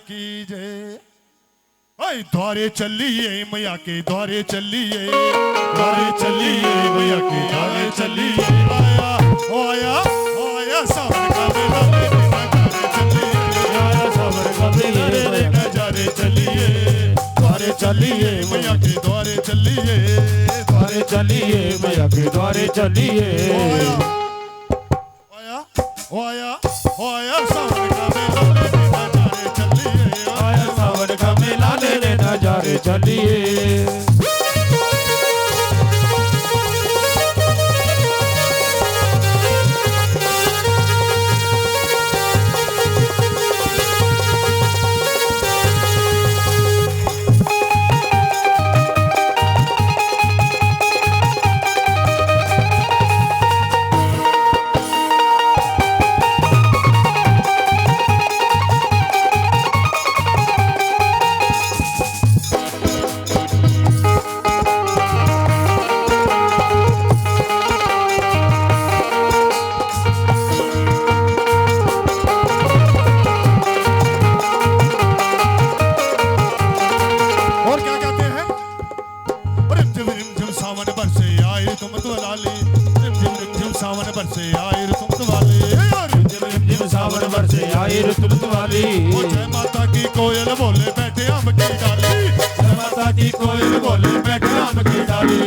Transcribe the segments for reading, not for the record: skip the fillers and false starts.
की जय। ओए द्वारे चलिए मैया के द्वारे चलिए, द्वारे चलिए मैया के द्वारे चलिए। आया ओ आया ओ आया सावन का मेला लेने नजारे चलिए, आया सावन का मेला लेने नजारे चलिए। द्वारे चलिए मैया के द्वारे चलिए, द्वारे चलिए मैया के द्वारे चलिए। आया ओ आया ओ आया सावन का मेला लेने नजारे चलिए, आया सावन का मेला लेने नजारे चलिए। जय माता की कोयल बोले बैठे आम की डाली, जय माता की कोयल बोले बैठे आम की डाली।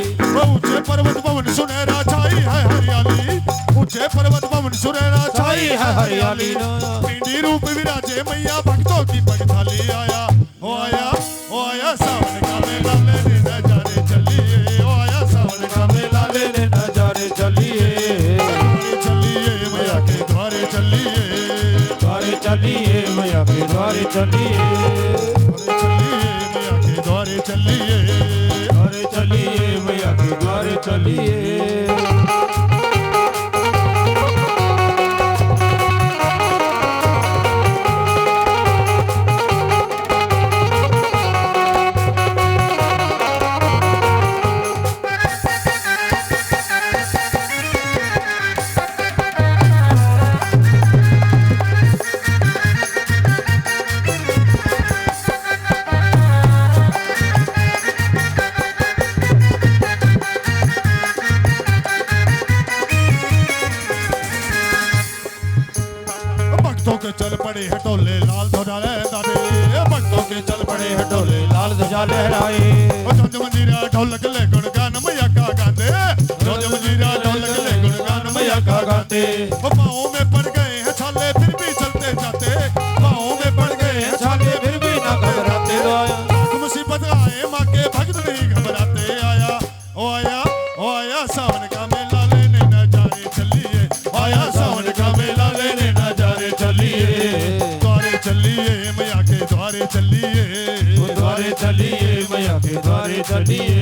ऊंचे पर्वत भवन सुनहरा छाई है हरियाली, ऊंचे पर्वत भवन सुनहरा छाई है हरियाली। पिंडी रूप विराजे मैया भक्तों की पगथाली। आया ओ आया ओ आया सावन का मेला लेने नजारे चलिए, ओ आया सावन का मेला लेने नजारे चलिए। चलिए मैया के द्वारे चलिए, द्वारे चलिए मैया के द्वारे चलिए। मैया के द्वारे चलिए, द्वारे चलिए मैया के द्वारे चलिए। चल पड़े हटोले लाल ध्वजा लहराए, भक्तों के चल पड़े हटोले लाल ध्वजा लहराए। जोज मंजीरा ढोलक ले गुणगान मैया का गाते, जोज मंजीरा ढोलक ले गुणगान मैया का गाते। पाँव में पड़ गए हैं छाले फिर भी चलते जाते, पाँव में पड़ गए हैं छाले फिर भी ना घबराते। मुसीबत आए माँ के भक्त नहीं घबराते। आया ओ आया ओ आया सावन का मेला लेने नजारे चलिए, आया सावन का मेला लेने नजारे चलिए। द्वारे चलिए मैया के द्वारे चलिए, द्वारे चलिए मैया के द्वारे चलिए।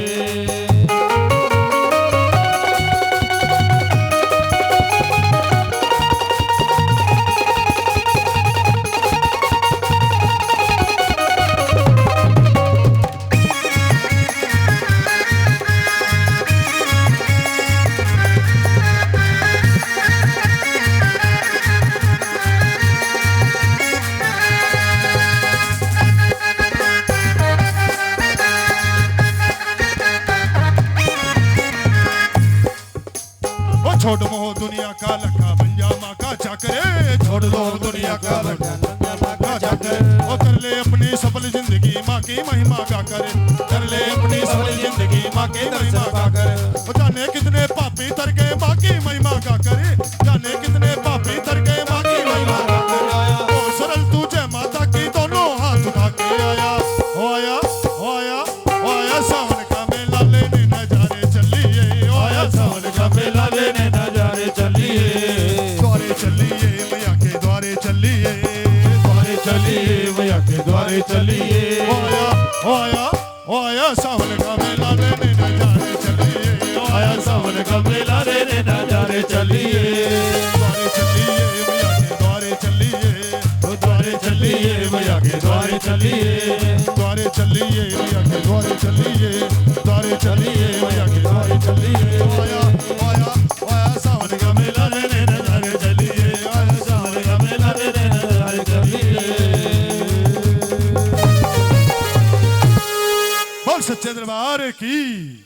छोड़ मोह दुनिया का लखा बंजा माँ का चाकरे, छोड़ दो दुनिया का लखा माँ का चाकरे। और कर ले अपनी सफल जिंदगी माँ की महिमा गा करे, कर ले अपनी सफल जिंदगी माँ की महिमा गा करे। जाने कितने पापी तर गए माँ की महिमा गा करे, जाने कितने पापी तर गए माँ की महिमा गा करे। ओ सरल तू जय माता की दोनों हाथ उठा के आया ओ आया ओ आया ओ आया सावन का मेला लेने नजारे चलिए, ओ आया सावन का मेला लेने नजारे चलिए। द्वारे चलिए मैया के द्वारे चलिए, द्वारे चलिए मैया के द्वारे चलिए। ओ आया ओ आया सावन का मेला लेने नजारे चलिए, ओ आया सावन का मेला लेने नजारे चलिए। द्वारे चलिए मैया के द्वारे चलिए, द्वारे चलिए मैया के द्वारे चलिए, द्वारे चलिए मैया के द्वारे चलिए, द्वारे चलिए मैया के द्वारे चलिए। ओ आया ओ आया सावन का मेला लेने नजारे चलिए, आया सावन का मेला लेने नजारे चलिए। सच्चे दरबार की।